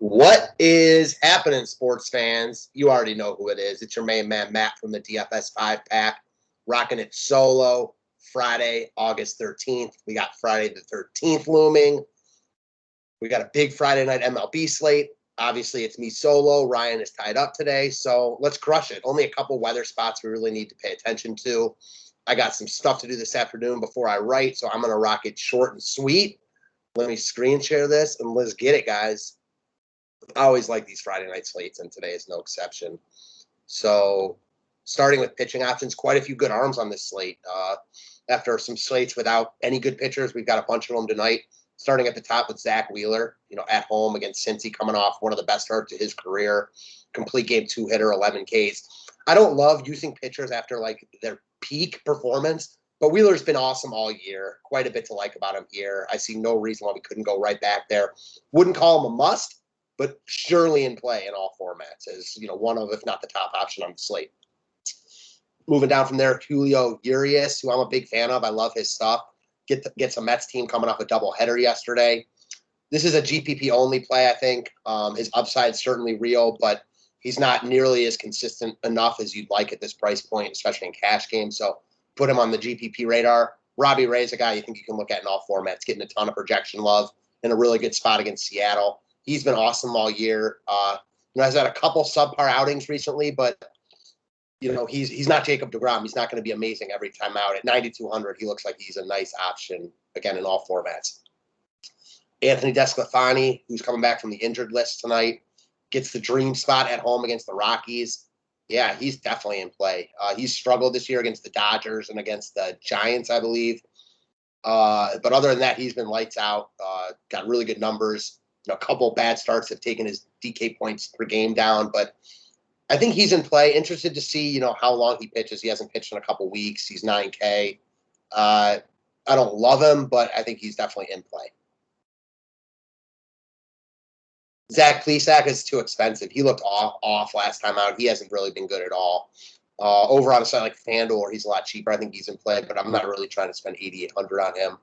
What is happening, sports fans? You already know who it is. It's your main man, Matt, from the DFS 5-pack, rocking it solo Friday, August 13th. We got Friday the 13th looming. We got a big Friday night MLB slate. Obviously, it's me solo. Ryan is tied up today, so let's crush it. Only a couple weather spots we really need to pay attention to. I got some stuff to do this afternoon before I write, so I'm going to rock it short and sweet. Let me screen share this, and let's get it, guys. I always like these Friday night slates, and today is no exception. So starting with pitching options, quite a few good arms on this slate. After some slates without any good pitchers, we've got a bunch of them tonight. Starting at the top with Zach Wheeler, at home against Cincy, coming off one of the best starts of his career. Complete game 2-hitter, 11 Ks. I don't love using pitchers after their peak performance, but Wheeler's been awesome all year. Quite a bit to like about him here. I see no reason why we couldn't go right back there. Wouldn't call him a must, but surely in play in all formats as, one of, if not the top option on the slate. Moving down from there, Julio Urias, who I'm a big fan of. I love his stuff. Gets a Mets team coming off a doubleheader yesterday. This is a GPP only play, I think. His upside's certainly real, but he's not nearly as consistent enough as you'd like at this price point, especially in cash games. So put him on the GPP radar. Robbie Ray's a guy you think you can look at in all formats, getting a ton of projection love in a really good spot against Seattle. He's been awesome all year. Has had a couple subpar outings recently, but he's not Jacob deGrom. He's not going to be amazing every time out. At 9,200, he looks like he's a nice option again in all formats. Anthony DeSclafani, who's coming back from the injured list tonight, gets the dream spot at home against the Rockies. Yeah, he's definitely in play. He's struggled this year against the Dodgers and against the Giants, I believe. But other than that, he's been lights out. Got really good numbers. A couple bad starts have taken his DK points per game down, but I think he's in play. Interested to see, how long he pitches. He hasn't pitched in a couple weeks. He's 9K. I don't love him, but I think he's definitely in play. Zach Plesac is too expensive. He looked off last time out. He hasn't really been good at all. Over on a site like FanDuel, where he's a lot cheaper, I think he's in play, but I'm not really trying to spend $8,800 on him.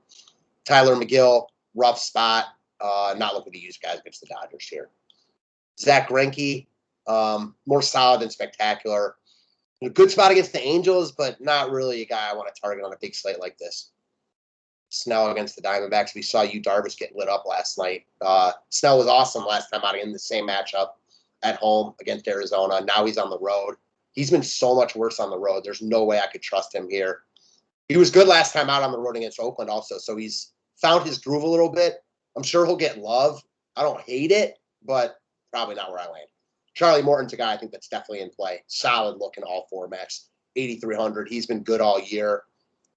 Tyler McGill, rough spot. Not looking to use guys against the Dodgers here. Zach Greinke, more solid than spectacular. A good spot against the Angels, but not really a guy I want to target on a big slate like this. Snell against the Diamondbacks. We saw Yu Darvish get lit up last night. Snell was awesome last time out in the same matchup at home against Arizona. Now he's on the road. He's been so much worse on the road. There's no way I could trust him here. He was good last time out on the road against Oakland also, so he's found his groove a little bit. I'm sure he'll get love. I don't hate it, but probably not where I land. Charlie Morton's a guy I think that's definitely in play. Solid look in all formats. 8,300. He's been good all year.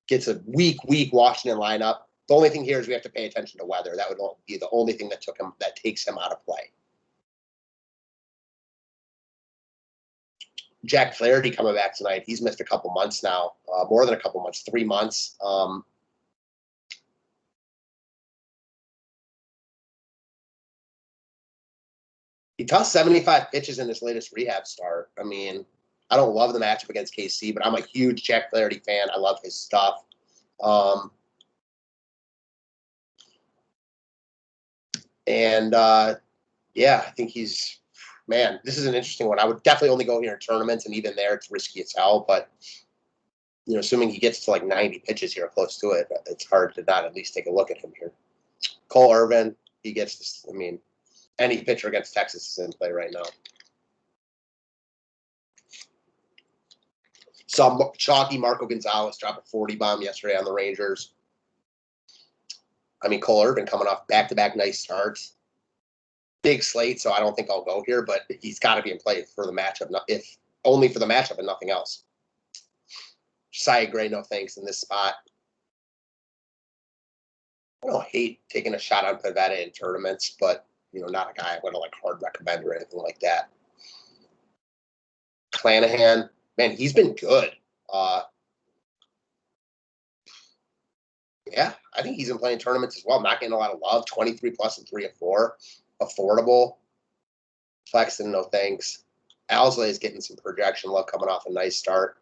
Gets a weak Washington lineup. The only thing here is we have to pay attention to weather. That would be the only thing that takes him out of play. Jack Flaherty coming back tonight. He's missed a couple months now. More than a couple months, 3 months. He tossed 75 pitches in his latest rehab start. I mean, I don't love the matchup against KC, but I'm a huge Jack Flaherty fan. I love his stuff. I think he's, this is an interesting one. I would definitely only go here in tournaments, and even there, it's risky as hell. But, assuming he gets to 90 pitches here, close to it, it's hard to not at least take a look at him here. Cole Irvin, he gets this, any pitcher against Texas is in play right now. Saw chalky Marco Gonzalez drop a 40 bomb yesterday on the Rangers. Cole Irvin coming off back-to-back nice starts. Big slate, so I don't think I'll go here, but he's got to be in play for the matchup, if only for the matchup and nothing else. Cy Gray, no thanks in this spot. I don't hate taking a shot on Pivetta in tournaments, but not a guy I want to hard recommend or anything like that. Clanahan, man, he's been good. I think he's in playing tournaments as well. Not getting a lot of love. 23 plus and 3 of 4. Affordable. Flexen, no thanks. Alzolay is getting some projection love coming off a nice start.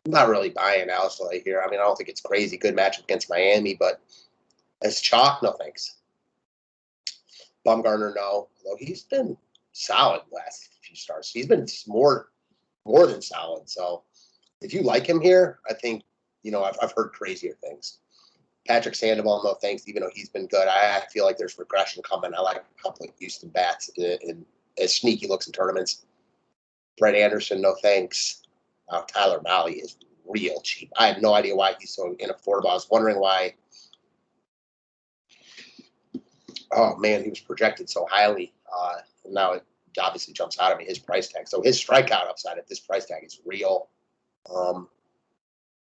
I'm not really buying Alzolay here. I don't think it's crazy. Good matchup against Miami, but as chalk, no thanks. Bumgarner, no. Although he's been solid last few starts. He's been more than solid. So if you like him here, I think, I've heard crazier things. Patrick Sandoval, no thanks, even though he's been good. I feel like there's regression coming. I like a couple of Houston bats in as sneaky looks in tournaments. Brett Anderson, no thanks. Tyler Mahle is real cheap. I have no idea why he's so unaffordable. I was wondering why. Oh, man, he was projected so highly. Now it obviously jumps out at me, his price tag. So his strikeout upside at this price tag is real.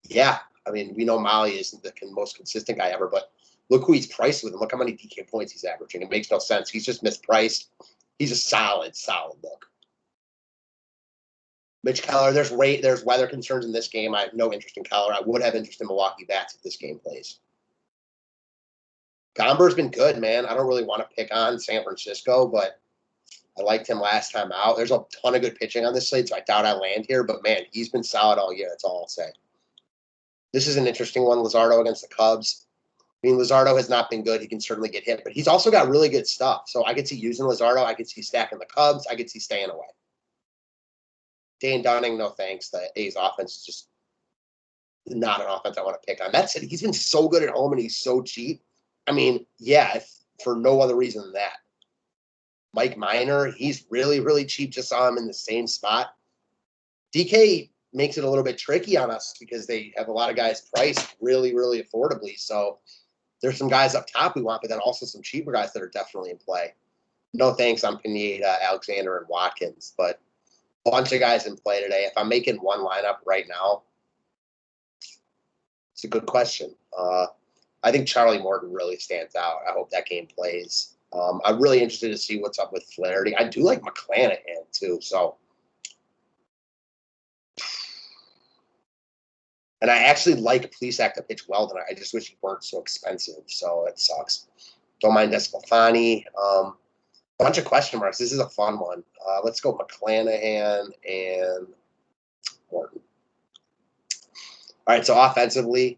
Yeah, I mean, we know Mahle isn't the most consistent guy ever, but look who he's priced with and look how many DK points he's averaging. It makes no sense. He's just mispriced. He's a solid look. Mitch Keller, there's weather concerns in this game. I have no interest in Keller. I would have interest in Milwaukee bats if this game plays. Gomber's been good, man. I don't really want to pick on San Francisco, but I liked him last time out. There's a ton of good pitching on this slate, so I doubt I land here. But, man, he's been solid all year. That's all I'll say. This is an interesting one, Luzardo against the Cubs. I mean, Luzardo has not been good. He can certainly get hit, but he's also got really good stuff. So I could see using Luzardo. I could see stacking the Cubs. I could see staying away. Dane Dunning, no thanks. The A's offense is just not an offense I want to pick on. That said, he's been so good at home and he's so cheap. I mean, yeah, for no other reason than that. Mike Minor, he's really, really cheap. Just saw him in the same spot. DK makes it a little bit tricky on us because they have a lot of guys priced really, really affordably. So there's some guys up top we want, but then also some cheaper guys that are definitely in play. No thanks on Pineda, Alexander, and Watkins, but a bunch of guys in play today. If I'm making one lineup right now, it's a good question. I think Charlie Morton really stands out. I hope that game plays. I'm really interested to see what's up with Flaherty. I do like McClanahan too. So, and I actually like Plesac to pitch well tonight. I just wish he weren't so expensive. So it sucks. Don't mind Escalfani. Bunch of question marks. This is a fun one. Let's go McClanahan and Morton. All right, so offensively,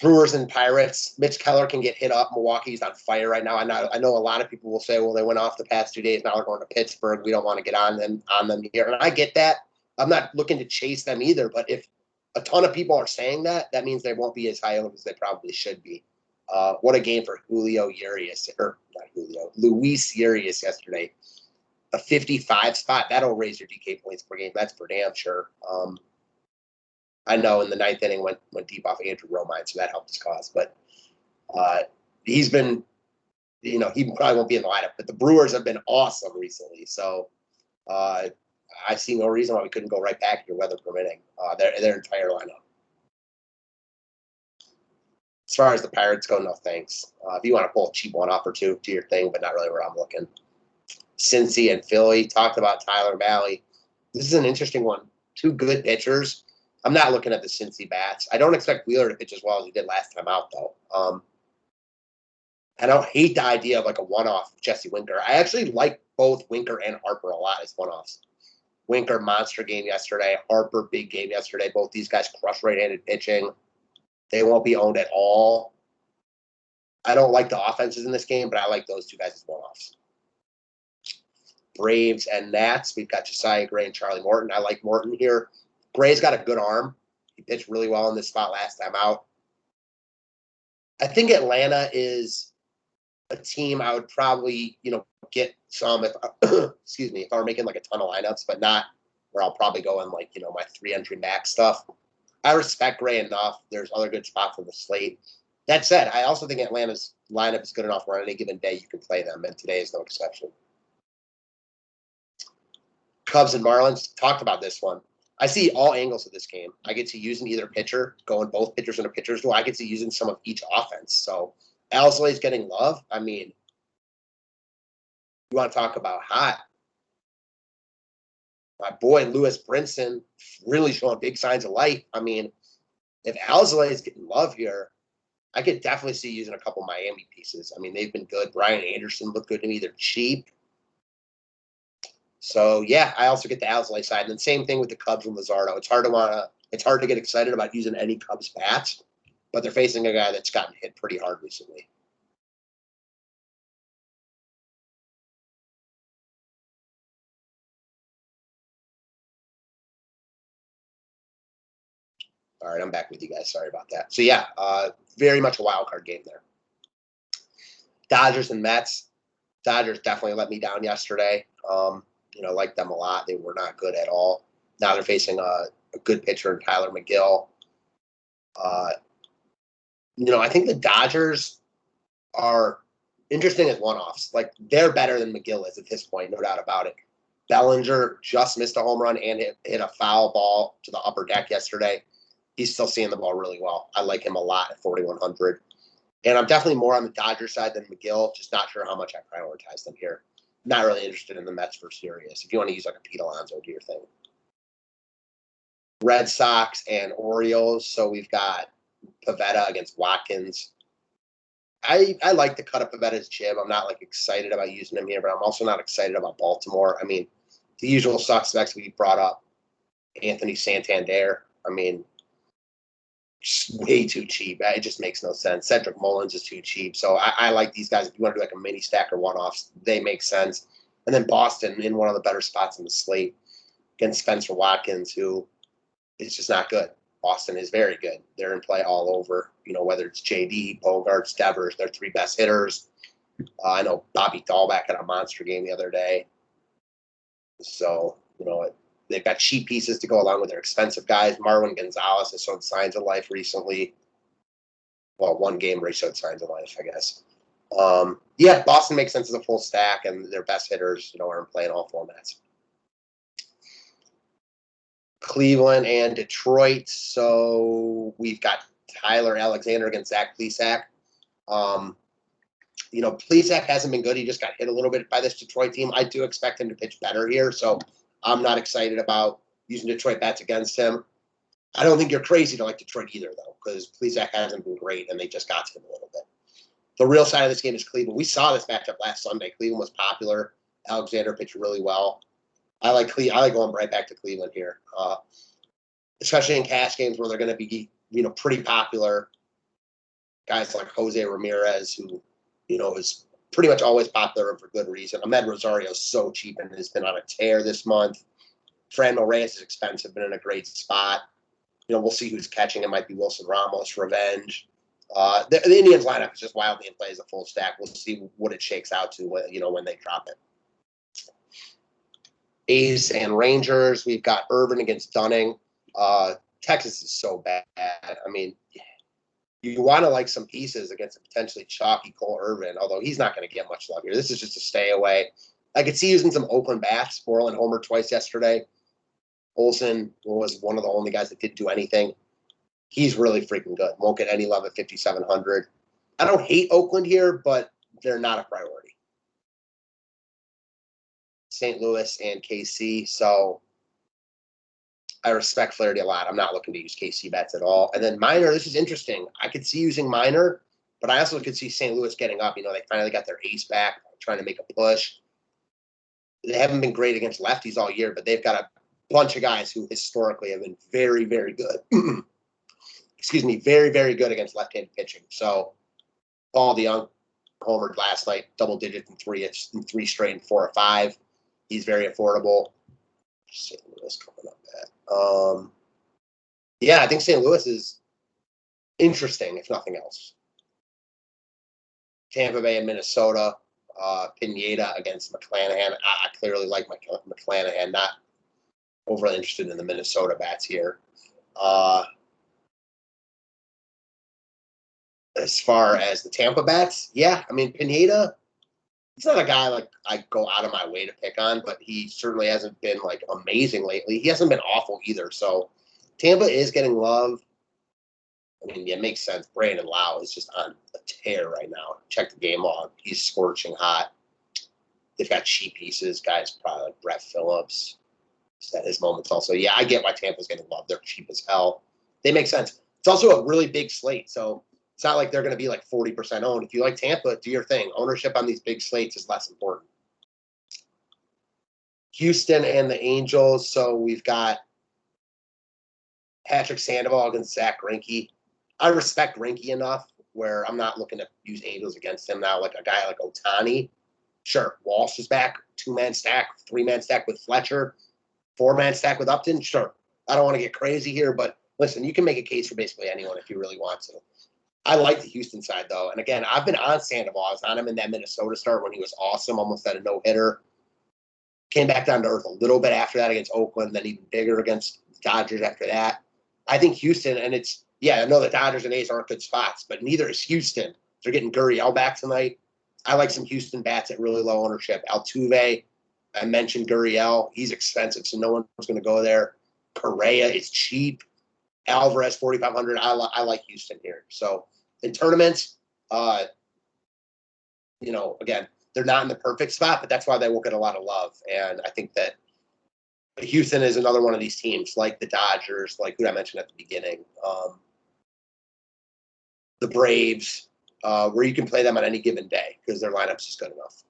Brewers and Pirates. Mitch Keller can get hit up. Milwaukee's on fire right now. I know a lot of people will say, well, they went off the past 2 days. Now they're going to Pittsburgh. We don't want to get on them here. And I get that. I'm not looking to chase them either. But if a ton of people are saying that, that means they won't be as high as they probably should be. What a game for Luis Urias yesterday. A 55 spot. That'll raise your DK points per game. That's for damn sure. I know in the ninth inning went deep off Andrew Romine, so that helped his cause. But he's been, he probably won't be in the lineup. But the Brewers have been awesome recently. So I see no reason why we couldn't go right back here, weather permitting, their entire lineup. As far as the Pirates go, no thanks. If you want to pull a cheap one off or two, do your thing, but not really where I'm looking. Cincy and Philly, talked about Tyler Mahle. This is an interesting one. Two good pitchers. I'm not looking at the Cincy bats. I don't expect Wheeler to pitch as well as he did last time out, though. I don't hate the idea of like a one-off Jesse Winker. I actually like both Winker and Harper a lot as one-offs. Winker, monster game yesterday. Harper, big game yesterday. Both these guys crush right-handed pitching. They won't be owned at all. I don't like the offenses in this game, but I like those two guys as one-offs. Braves and Nats. We've got Josiah Gray and Charlie Morton. I like Morton here. Gray's got a good arm. He pitched really well in this spot last time out. I think Atlanta is a team I would probably, get some if if I were making like a ton of lineups, but not where I'll probably go in like, my 3-entry max stuff. I respect Gray enough. There's other good spots on the slate. That said, I also think Atlanta's lineup is good enough where on any given day you can play them, and today is no exception. Cubs and Marlins, talked about this one. I see all angles of this game. I get to using either pitcher, going both pitchers in a pitcher's duel. I get to using some of each offense. So Alzolay's getting love. I mean, you want to talk about hot. My boy Lewis Brinson really showing big signs of life. I mean, if Alzolay is getting love here, I could definitely see using a couple Miami pieces. I mean, they've been good. Brian Anderson looked good to me. They're cheap. So yeah, I also get the Alzolay side, and then same thing with the Cubs and Luzardo. It's hard to get excited about using any Cubs bats, but they're facing a guy that's gotten hit pretty hard recently. All right, I'm back with you guys. Sorry about that. So, yeah, very much a wild card game there. Dodgers and Mets. Dodgers definitely let me down yesterday. Liked them a lot. They were not good at all. Now they're facing a good pitcher in Tyler McGill. I think the Dodgers are interesting as one-offs. Like, they're better than McGill is at this point, no doubt about it. Bellinger just missed a home run and hit a foul ball to the upper deck yesterday. He's still seeing the ball really well. I like him a lot at 4,100. And I'm definitely more on the Dodgers side than McGill. Just not sure how much I prioritize them here. Not really interested in the Mets for Sirius. If you want to use like a Pete Alonso, do your thing. Red Sox and Orioles. So we've got Pivetta against Watkins. I like the cut of Pavetta's jib. I'm not like excited about using him here, but I'm also not excited about Baltimore. I mean, the usual suspects we brought up. Anthony Santander. I mean, just way too cheap. It just makes no sense. Cedric Mullins is too cheap. So I like these guys. If you want to do like a mini stack or one-offs, they make sense. And then Boston in one of the better spots in the slate against Spencer Watkins, who is just not good. Boston is very good. They're in play all over, whether it's JD, Bogarts, Devers, they're three best hitters. I know Bobby Dahlbeck had a monster game the other day. So, they've got cheap pieces to go along with their expensive guys. Marwin Gonzalez has shown signs of life recently. Well, one game where he showed signs of life, I guess. Boston makes sense as a full stack, and their best hitters, are in play in all formats. Cleveland and Detroit. So we've got Tyler Alexander against Zach Plesac. Plesac hasn't been good. He just got hit a little bit by this Detroit team. I do expect him to pitch better here, so I'm not excited about using Detroit bats against him. I don't think you're crazy to like Detroit either, though, because Plesac hasn't been great, and they just got to him a little bit. The real side of this game is Cleveland. We saw this matchup last Sunday. Cleveland was popular. Alexander pitched really well. I like going right back to Cleveland here, especially in cash games where they're going to be, pretty popular. Guys like Jose Ramirez, who, is pretty much always popular and for good reason. Ahmed Rosario is so cheap and has been on a tear this month. Franmil Reyes is expensive, but in a great spot. We'll see who's catching. It might be Wilson Ramos, Revenge. The Indians lineup is just wildly in play as a full stack. We'll see what it shakes out to, when they drop it. A's and Rangers. We've got Irvin against Dunning. Texas is so bad. I mean, you want to like some pieces against a potentially chalky Cole Irvin, although he's not going to get much love here. This is just a stay away. I could see using some Oakland bats. Borland homered twice yesterday. Olsen was one of the only guys that didn't do anything. He's really freaking good. Won't get any love at 5,700. I don't hate Oakland here, but they're not a priority. St. Louis and KC. So I respect Flaherty a lot. I'm not looking to use KC bets at all. And then Minor, this is interesting. I could see using Minor, but I also could see St. Louis getting up. They finally got their ace back, trying to make a push. They haven't been great against lefties all year, but they've got a bunch of guys who historically have been very, very good. Excuse me, very, very good against left-handed pitching. So Paul DeYoung homered last night, double digits in three straight and 4 or 5. He's very affordable. St. Louis coming up at. I think St. Louis is interesting, if nothing else. Tampa Bay and Minnesota. Pineda against McClanahan. I clearly like McClanahan. Not overly interested in the Minnesota bats here. As far as the Tampa bats, Pineda, he's not a guy like I go out of my way to pick on, but he certainly hasn't been like amazing lately. He hasn't been awful either. So Tampa is getting love. It makes sense. Brandon Lau is just on a tear right now. Check the game log. He's scorching hot. They've got cheap pieces. Guys probably like Brett Phillips. He's had his moments also. Yeah, I get why Tampa's getting love. They're cheap as hell. They make sense. It's also a really big slate, so it's not like they're going to be like 40% owned. If you like Tampa, do your thing. Ownership on these big slates is less important. Houston and the Angels. So we've got Patrick Sandoval against Zach Greinke. I respect Greinke enough where I'm not looking to use Angels against him now. Like a guy like Ohtani. Sure, Walsh is back. 2-man stack, 3-man stack with Fletcher. 4-man stack with Upton. Sure. I don't want to get crazy here, but listen, you can make a case for basically anyone if you really want to. I like the Houston side, though. And again, I've been on Sandoval. I was on him in that Minnesota start when he was awesome, almost had a no-hitter. Came back down to earth a little bit after that against Oakland, then even bigger against the Dodgers after that. I think Houston, and I know the Dodgers and A's aren't good spots, but neither is Houston. They're getting Gurriel back tonight. I like some Houston bats at really low ownership. Altuve, I mentioned Gurriel. He's expensive, so no one's going to go there. Correa is cheap. Alvarez, 4,500. I like Houston here. So in tournaments, again, they're not in the perfect spot, but that's why they will get a lot of love. And I think that Houston is another one of these teams, like the Dodgers, like who I mentioned at the beginning, the Braves, where you can play them on any given day because their lineup's just good enough.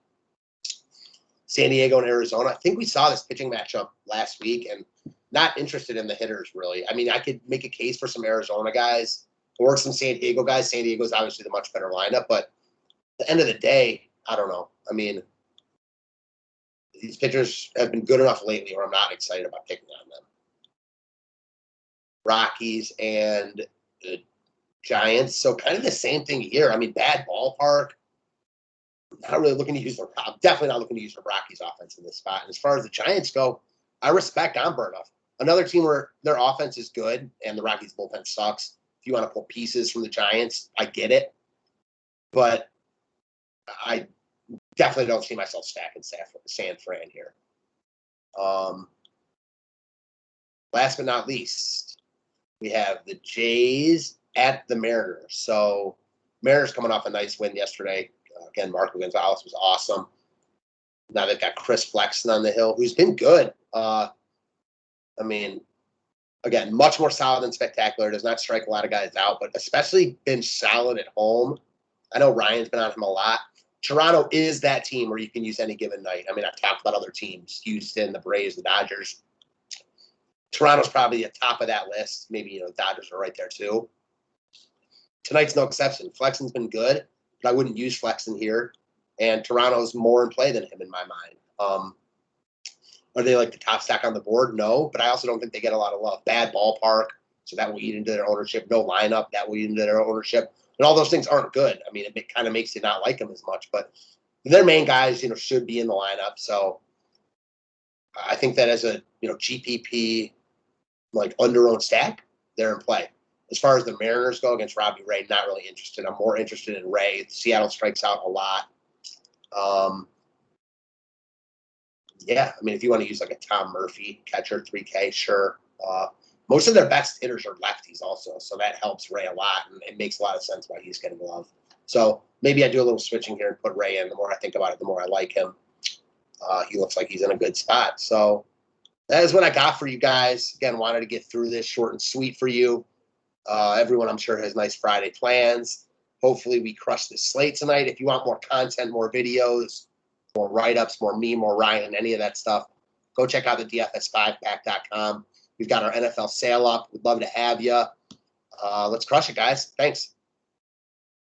San Diego and Arizona. I think we saw this pitching matchup last week, and not interested in the hitters, really. I mean, I could make a case for some Arizona guys or some San Diego guys. San Diego's obviously the much better lineup, but at the end of the day, I don't know. I mean, these pitchers have been good enough lately where I'm not excited about picking on them. Rockies and the Giants. So kind of the same thing here. I mean, bad ballpark. Not really looking to use I'm definitely not looking to use the Rockies offense in this spot. And as far as the Giants go, I respect Burnoff. Another team where their offense is good and the Rockies bullpen sucks. If you want to pull pieces from the Giants, I get it. But I definitely don't see myself stacking San Fran here. Last but not least, we have the Jays at the Mariners. So Mariners coming off a nice win yesterday. Again, Marco Gonzalez was awesome. Now they've got Chris Flexen on the hill, who's been good. I mean, again, much more solid than spectacular. Does not strike a lot of guys out, but especially been solid at home. I know Ryan's been on him a lot. Toronto is that team where you can use any given night. I mean, I've talked about other teams, Houston, the Braves, the Dodgers. Toronto's probably at the top of that list. Maybe, the Dodgers are right there too. Tonight's no exception. Flexen's been good, but I wouldn't use Flexen here. And Toronto's more in play than him in my mind. Are they like the top stack on the board? No, but I also don't think they get a lot of love. Bad ballpark, so that will eat into their ownership. No lineup, that will eat into their ownership. And all those things aren't good. I mean, it kind of makes you not like them as much. But their main guys, should be in the lineup. So I think that as a, GPP, like under-owned stack, they're in play. As far as the Mariners go against Robbie Ray, not really interested. I'm more interested in Ray. Seattle strikes out a lot. I mean, if you want to use like a Tom Murphy catcher, 3K, sure. Most of their best hitters are lefties also, so that helps Ray a lot, and it makes a lot of sense why he's getting love. So maybe I do a little switching here and put Ray in. The more I think about it, the more I like him. He looks like he's in a good spot. So that is what I got for you guys. Again, wanted to get through this short and sweet for you. Everyone, I'm sure, has nice Friday plans. Hopefully we crush this slate tonight. If you want more content, more videos, more write-ups, more me, more Ryan, any of that stuff, go check out the DFS5pack.com. We've got our NFL sale up. We'd love to have you. Let's crush it, guys. Thanks.